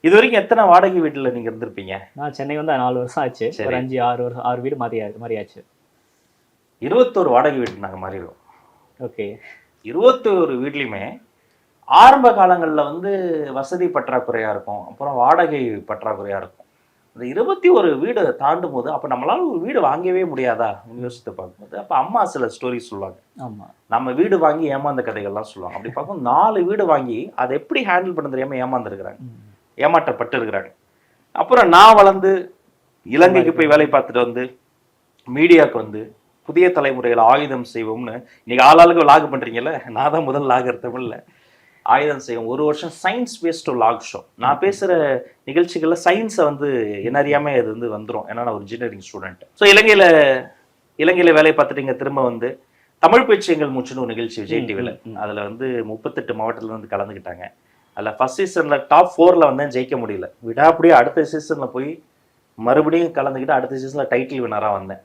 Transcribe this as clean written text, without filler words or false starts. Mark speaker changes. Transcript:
Speaker 1: இது வரைக்கும் எத்தனை வாடகை வீட்டுல நீங்க இருந்திருப்பீங்க?
Speaker 2: நான் சென்னை வந்து 4 வருஷம் ஆச்சு. ஒரு 5, 6 வருஷம் 6 வீடு மாறியாச்சு.
Speaker 1: 21 வாடகை வீட்டுக்கு நாங்க மாறிடுவோம்.
Speaker 2: ஓகே.
Speaker 1: 21 வீட்லையுமே ஆரம்ப காலங்கள்ல வந்து வசதி பற்றாக்குறையா இருக்கும், அப்புறம் வாடகை பற்றாக்குறையா இருக்கும். இந்த 21 வீடு தாண்டும் போது அப்ப நம்மளால ஒரு வீடு வாங்கவே முடியாதா யோசித்து பார்க்கும்போது, அப்ப அம்மா சில ஸ்டோரி சொல்லுவாங்க.
Speaker 2: ஆமா.
Speaker 1: நம்ம வீடு வாங்கி ஏமாந்த கதைகள்லாம் சொல்லுவாங்க. அப்படி பார்க்கும் 4 வீடு வாங்கி அதை எப்படி ஹேண்டில் பண்ண தெரியாம ஏமாந்துருக்கிறாங்க, ஏமாற்றப்பட்டு இருக்கிறாங்க. அப்புறம் நான் வளர்ந்து இலங்கைக்கு போய் வேலை பார்த்துட்டு வந்து மீடியாவுக்கு வந்து புதிய தலைமுறையில் ஆயுதம் செய்வோம்னு இன்னைக்கு ஆளாளுக்கு லாக் பண்றீங்கல்ல, நான் தான் முதல் லாகர் தமிழ்ல ஆயுதம் செய்வோம். 1 வருஷம் சயின்ஸ் பேஸ்டு லாக் ஷோ. நான் பேசுற நிகழ்ச்சிகள்ல சயின்ஸை வந்து என்ன அறியாம இது வந்து வந்துடும். ஏன்னா நான் ஒரு இன்ஜினியரிங் ஸ்டூடெண்ட். ஸோ இலங்கையில வேலை பார்த்துட்டு இங்க திரும்ப வந்து தமிழ் பேச்சு எங்கள் மூச்சுன்னு ஒரு நிகழ்ச்சி விஜய் டிவில, அதுல வந்து 38 மாவட்டத்துல இருந்து கலந்துக்கிட்டாங்க. அதில் ஃபர்ஸ்ட் சீசன்ல டாப் 4ல வந்தேன், ஜெயிக்க முடியல. விடாப்படியே அடுத்த சீசன்ல போய் மறுபடியும் கலந்துக்கிட்டு அடுத்த சீசன்ல டைட்டில் வினரா வந்தேன்.